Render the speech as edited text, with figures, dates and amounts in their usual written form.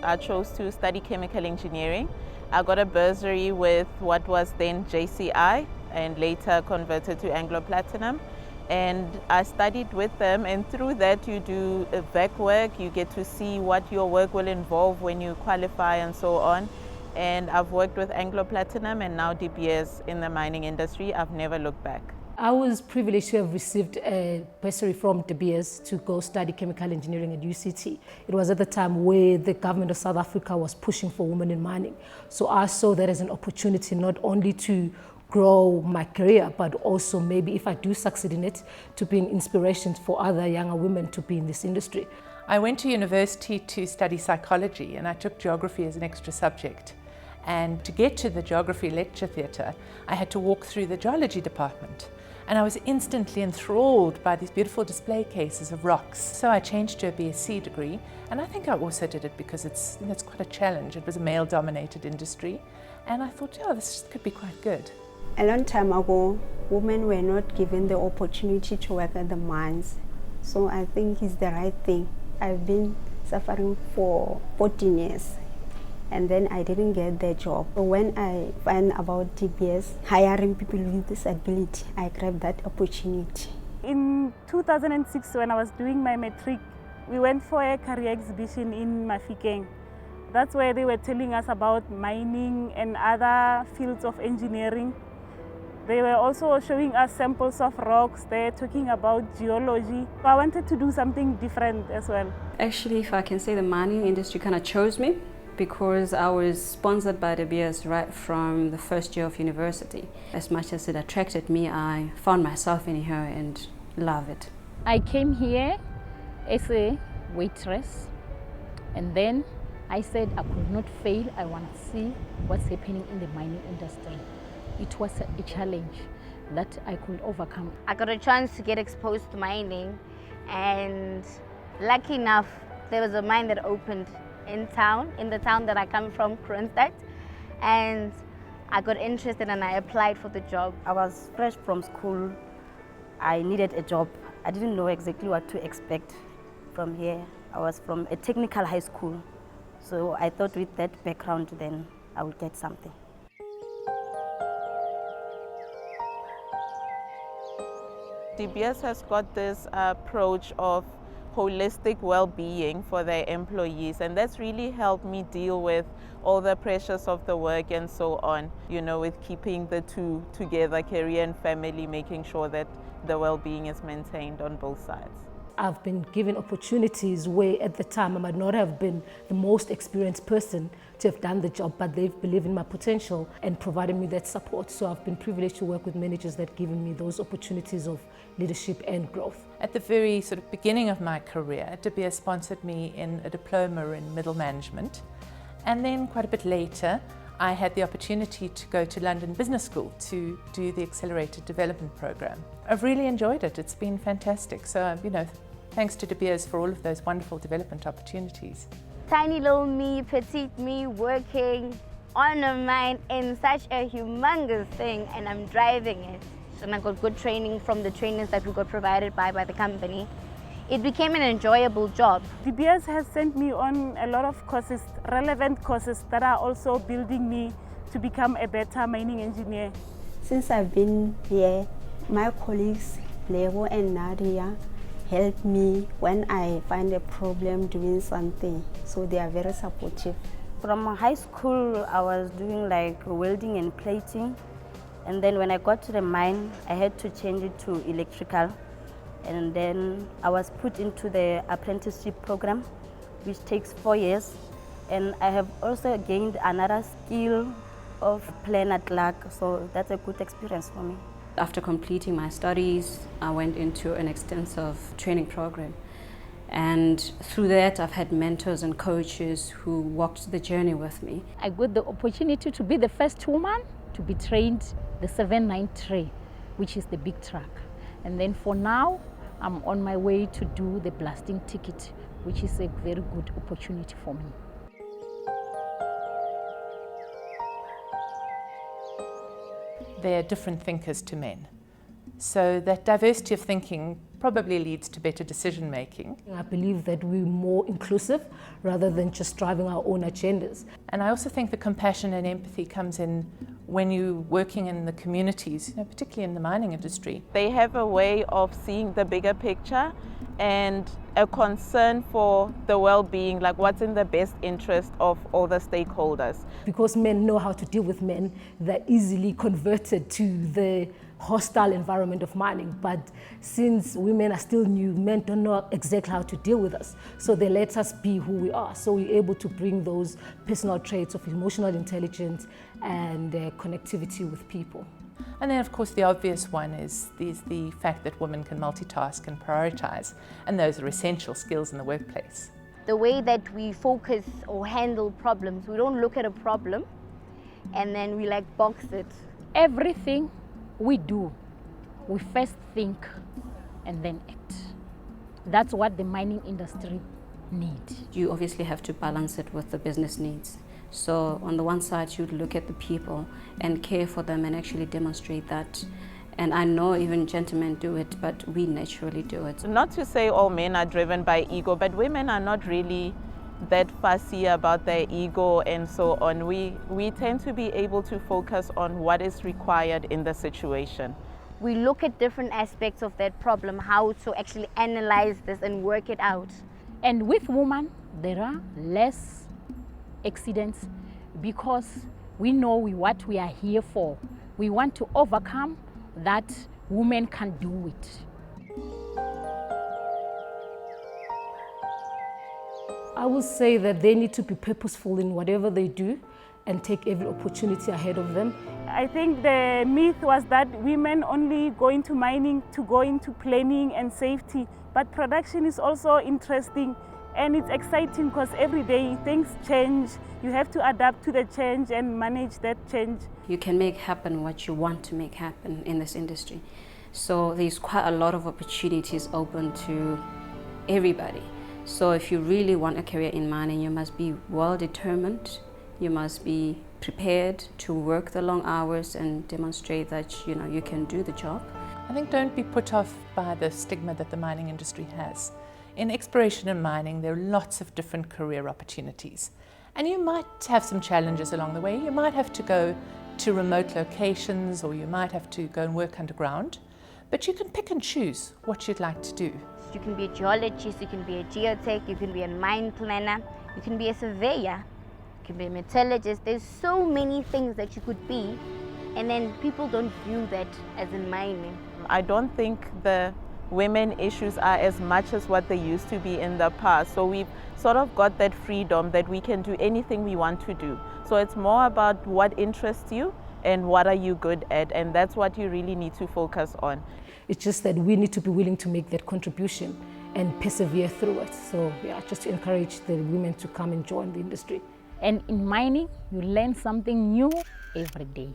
I chose to study chemical engineering. I got a bursary with what was then JCI and later converted to Anglo Platinum. And I studied with them, and through that you do VEC work, you get to see what your work will involve when you qualify and so on. And I've worked with Anglo Platinum and now DBS in the mining industry. I've never looked back. I was privileged to have received a bursary from DBS to go study chemical engineering at UCT. It was at the time where the government of South Africa was pushing for women in mining. So I saw that as an opportunity not only to grow my career, but also maybe if I do succeed in it, to be an inspiration for other younger women to be in this industry. I went to university to study psychology and I took geography as an extra subject. And to get to the geography lecture theatre, I had to walk through the geology department. And I was instantly enthralled by these beautiful display cases of rocks. So I changed to a BSc degree, and I think I also did it because it's quite a challenge. It was a male-dominated industry, and I thought, oh, this could be quite good. A long time ago, women were not given the opportunity to work at the mines. So I think it's the right thing. I've been suffering for 14 years. And then I didn't get the job. So when I find about DBS hiring people with disability, I grabbed that opportunity. In 2006, when I was doing my matric, we went for a career exhibition in Mafikeng. That's where they were telling us about mining and other fields of engineering. They were also showing us samples of rocks. They're talking about geology. So I wanted to do something different as well. Actually, if I can say, the mining industry kind of chose me, because I was sponsored by the DBS right from the first year of university. As much as it attracted me, I found myself in here and love it. I came here as a waitress, and then I said I could not fail. I want to see what's happening in the mining industry. It was a challenge that I could overcome. I got a chance to get exposed to mining, and lucky enough, there was a mine that opened in the town that I come from, Kroonstad, and I got interested and I applied for the job. I was fresh from school. I needed a job. I didn't know exactly what to expect from here. I was from a technical high school, so I thought with that background then I would get something. DBS has got this approach of holistic well-being for their employees, and that's really helped me deal with all the pressures of the work and so on, with keeping the two together, career and family, making sure that the well-being is maintained on both sides. I've been given opportunities where at the time I might not have been the most experienced person to have done the job, but they've believed in my potential and provided me that support. So I've been privileged to work with managers that have given me those opportunities of leadership and growth. At the very sort of beginning of my career, DBS sponsored me in a diploma in middle management. And then quite a bit later, I had the opportunity to go to London Business School to do the Accelerated Development Program. I've really enjoyed it. It's been fantastic. So, thanks to DBS for all of those wonderful development opportunities. Tiny little me, petite me, working on a mine in such a humongous thing, and I'm driving it. And I got good training from the trainers that we got provided by the company. It became an enjoyable job. DBS has sent me on a lot of courses, relevant courses that are also building me to become a better mining engineer. Since I've been here, my colleagues, Lego and Nadia, help me when I find a problem doing something. So they are very supportive. From high school, I was doing like welding and plating. And then when I got to the mine, I had to change it to electrical. And then I was put into the apprenticeship program, which takes 4 years. And I have also gained another skill of planer clerk, so that's a good experience for me. After completing my studies, I went into an extensive training program. And through that, I've had mentors and coaches who walked the journey with me. I got the opportunity to be the first woman to be trained the 793, which is the big truck. And then for now, I'm on my way to do the blasting ticket, which is a very good opportunity for me. They're different thinkers to men. So that diversity of thinking probably leads to better decision making. I believe that we're more inclusive rather than just driving our own agendas. And I also think the compassion and empathy comes in when you're working in the communities, particularly in the mining industry. They have a way of seeing the bigger picture and a concern for the well-being, like what's in the best interest of all the stakeholders. Because men know how to deal with men, they're easily converted to the hostile environment of mining. But since women are still new, men don't know exactly how to deal with us. So they let us be who we are. So we're able to bring those personal traits of emotional intelligence and connectivity with people. And then, of course, the obvious one is the fact that women can multitask and prioritize, and those are essential skills in the workplace. The way that we focus or handle problems, we don't look at a problem and then we like box it. Everything we do, we first think and then act. That's what the mining industry needs. You obviously have to balance it with the business needs. So on the one side, you'd look at the people and care for them and actually demonstrate that. And I know even gentlemen do it, but we naturally do it. Not to say all men are driven by ego, but women are not really that fussy about their ego and so on. We tend to be able to focus on what is required in the situation. We look at different aspects of that problem, how to actually analyze this and work it out. And with women, there are less accidents because we know what we are here for. We want to overcome that women can do it. I would say that they need to be purposeful in whatever they do and take every opportunity ahead of them. I think the myth was that women only go into mining to go into planning and safety, but production is also interesting and it's exciting because every day things change. You have to adapt to the change and manage that change. You can make happen what you want to make happen in this industry. So there's quite a lot of opportunities open to everybody. So if you really want a career in mining, you must be well determined. You must be prepared to work the long hours and demonstrate that you can do the job. I think don't be put off by the stigma that the mining industry has. In exploration and mining, there are lots of different career opportunities. And you might have some challenges along the way. You might have to go to remote locations, or you might have to go and work underground. But you can pick and choose what you'd like to do. You can be a geologist, you can be a geotech, you can be a mine planner, you can be a surveyor, you can be a metallurgist. There's so many things that you could be, and then people don't view that as in mining. I don't think the women issues are as much as what they used to be in the past. So we've sort of got that freedom that we can do anything we want to do. So it's more about what interests you and what are you good at, and that's what you really need to focus on. It's just that we need to be willing to make that contribution and persevere through it. So yeah, just to encourage the women to come and join the industry. And in mining, you learn something new every day.